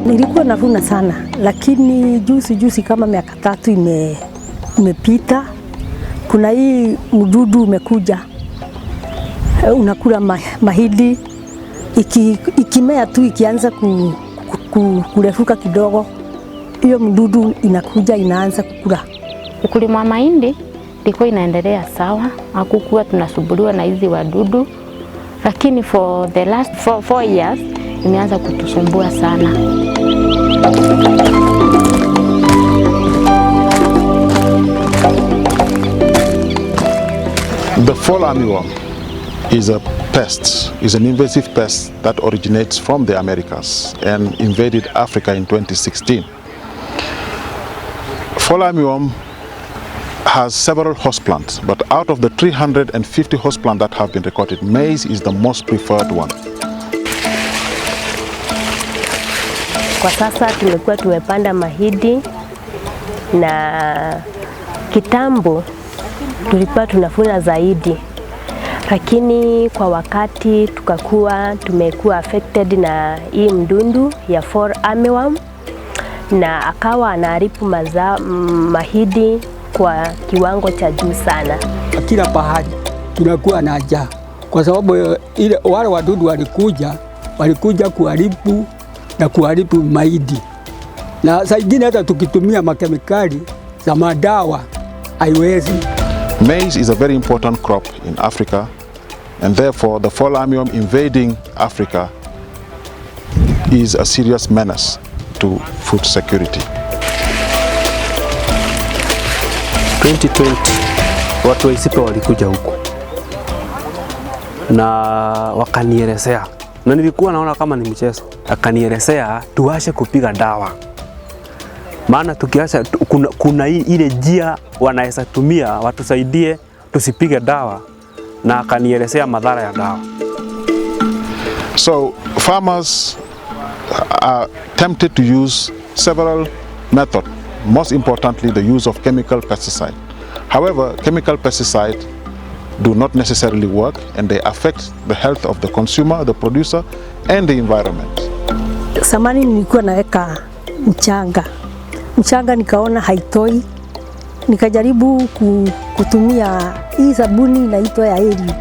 Nilikuwa navuna sana, lakini juzi kama miaka 3 imepita, kuna hii mdudu umekuja, unakula mahindi, ikimea tu ikianza kurefuka kidogo, hiyo mdudu inakuja inaanza kukula. Ukulima wa mahindi ilikuwa inaendelea sawa, hakukuwa tunasumbuliwa na hizi wadudu, lakini for the last 4 years imeanza kutusumbua sana. The fall armyworm is an invasive pest that originates from the Americas and invaded Africa in 2016. Fall armyworm has several host plants, but out of the 350 host plants that have been recorded, maize is the most preferred one. Kwa sasa tumekuwa tumepanda mahindi, na kitambo tulikuwa tunavuna zaidi, lakini kwa wakati tumekuwa affected na hii mdundu ya fall armyworm, na akawa anaharibu mahindi kwa kiwango cha juu sana. Kila pahali tunakuwa na njaa kwa sababu wale wadudu walikuja kuharibu mahindi, na saa ingine hata tukitumia makemikali za madawa haiwezi. Maize is a very important crop in Africa, and therefore the fall armyworm invading Africa is a serious menace to food security. 2020 watu wa Isipe walikuja huku na wakanielezea, na nilikuwa naona kama ni mchezo. Akanielezea tuache kupiga dawa, maana tukiacha kuna ile njia wanaweza tumia watusaidie tusipige dawa, na akanielezea madhara ya dawa. So farmers are tempted to use several methods, most importantly the use of chemical pesticide. However, chemical pesticide do not necessarily work, and they affect the health of the consumer, the producer, and the environment. Samani nilikuwa naweka mchanga nikaona haitoi, nikajaribu kutumia hii sabuni inaitwa ya Eri,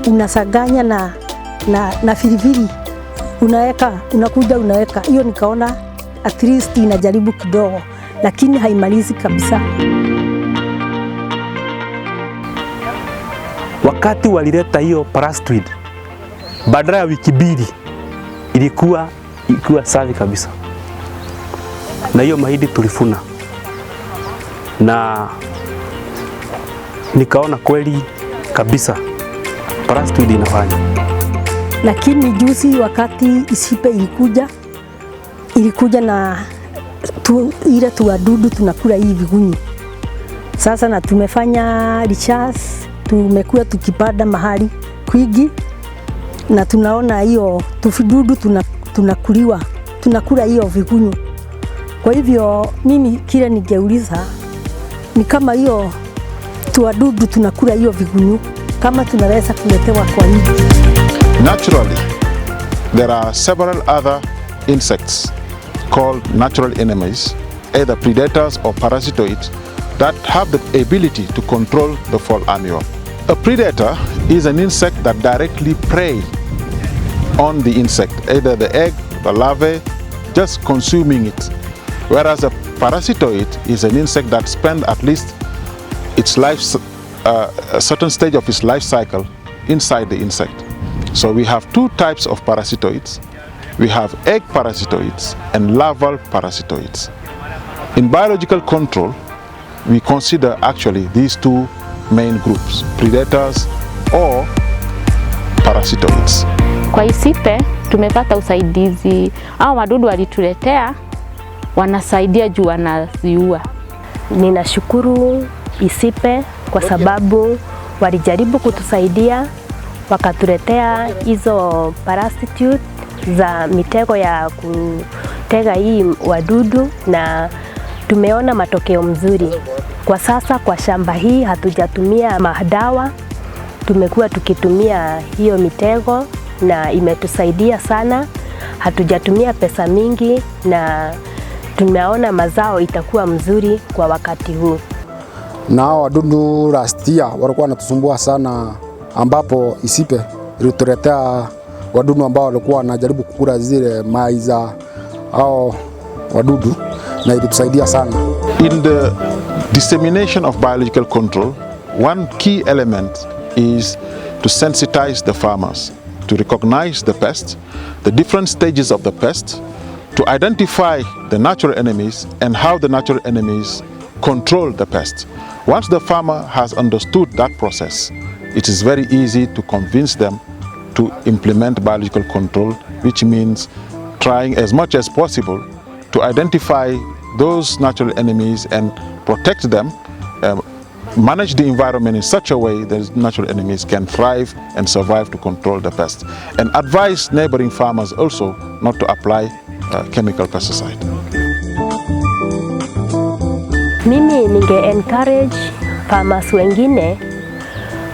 unasaganya na filifili, unaweka hiyo, nikaona at least inajaribu kidogo, lakini haimalizi kabisa. Wakati walileta hiyo parasitoid, badala ya wiki 2 ilikuwa safi kabisa, na hiyo mahindi tulifuna, na nikaona kweli kabisa parasitoid inafanya. Lakini juzi wakati Isipe ilikuja na ile tuwadudu tunakula hii vigunyu. Sasa na tumefanya research, tumekuwa tukipanda mahali kwingi, na tunaona hiyo tuvidudu tunakula hiyo vigunyu. Kwa hivyo mimi kile ningeuliza ni kama hiyo tuwadudu tunakula hiyo vigunyu, kama tunaweza kuletewa kwa wingi. Naturally, there are several other insects called natural enemies, either predators or parasitoids, that have the ability to control the fall armyworm. A predator is an insect that directly prey on the insect, either the egg, the larvae, just consuming it. Whereas a parasitoid is an insect that spends at least its life, a certain stage of its life cycle inside the insect. So we have 2 types of parasitoids. We have egg parasitoids and larval parasitoids. In biological control, we consider actually these 2 main groups, predators or parasitoids. Kwa Isipe tumepata usaidizi, hao wadudu walituletea, wanasaidia juu wanaziua. Ninashukuru Isipe kwa sababu walijaribu kutusaidia, wakatuletea hizo parasitoids za mitego ya kutega hii wadudu, na tumeona matokeo mzuri. Kwa sasa kwa shamba hii hatujatumia madawa, tumekuwa tukitumia hiyo mitego na imetusaidia sana. Hatujatumia pesa mingi na tumeona mazao itakuwa mzuri kwa wakati huu. Na wadudu last year walikuwa wanatusumbua sana, ambapo isipe ilituletea wadudu ambao walikuwa wanajaribu kukula zile mai za hao wadudu na ilitusaidia sana. In the dissemination of biological control, one key element is to sensitize the farmers to recognize the pest, the different stages of the pest, to identify the natural enemies and how the natural enemies control the pest. Once the farmer has understood that process, it is very easy to convince them to implement biological control, which means trying as much as possible to identify those natural enemies and protect them, manage the environment in such a way that natural enemies can thrive and survive to control the pest, and advise neighboring farmers also not to apply chemical pesticide. Mimi ninge encourage farmers wengine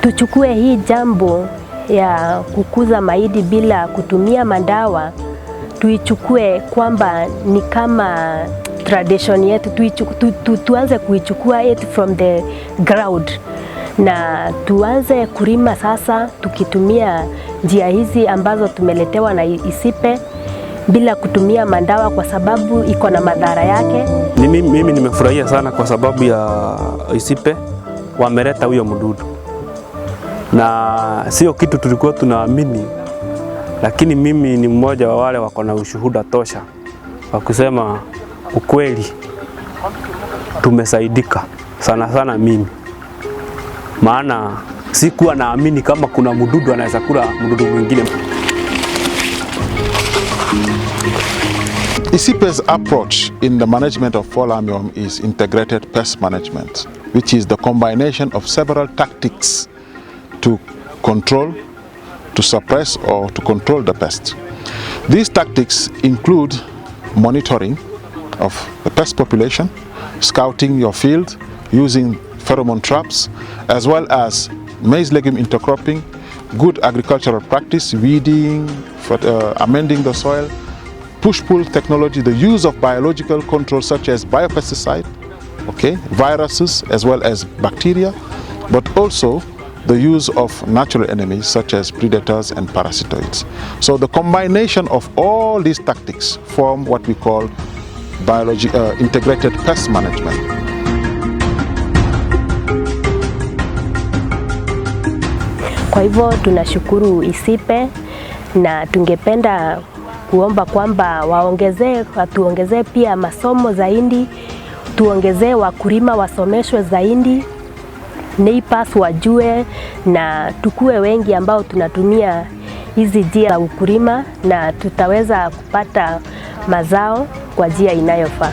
tuchukue hii jambo ya kukuza mahindi bila kutumia madawa, tuichukue kwamba ni kama tradition yetu, tuanze kuichukua it from the ground na tuanze kulima sasa tukitumia njia hizi ambazo tumeletewa na isipe bila kutumia madawa, kwa sababu iko na madhara yake. Mimi nimefurahia sana kwa sababu ya isipe wameleta huyo mdudu, na sio kitu tulikuwa tunaamini, lakini mimi ni mmoja wa wale wako na ushuhuda tosha wa kusema ukweli tumesaidika sana sana mimi, maana sikuwa naamini kama kuna mdudu anaweza kula mdudu mwingine. ISIPE's approach in the management of fall armyworm is integrated pest management, which is the combination of several tactics to control, to suppress or to control the pest. These tactics include monitoring of the pest population, scouting your field, using pheromone traps, as well as maize legume intercropping, good agricultural practice, weeding, amending the soil, push-pull technology, the use of biological control such as biopesticide, viruses as well as bacteria, but also the use of natural enemies such as predators and parasitoids. So the combination of all these tactics form what we call integrated pest management. Kwa hivyo tunashukuru isipe na tungependa kuomba kwamba watuongezee pia masomo zaidi, tuongezee wakulima wasomeshwe zaidi, neighbors wajue, na tukue wengi ambao tunatumia hizi njia za ukulima na tutaweza kupata mazao kwa njia inayofaa.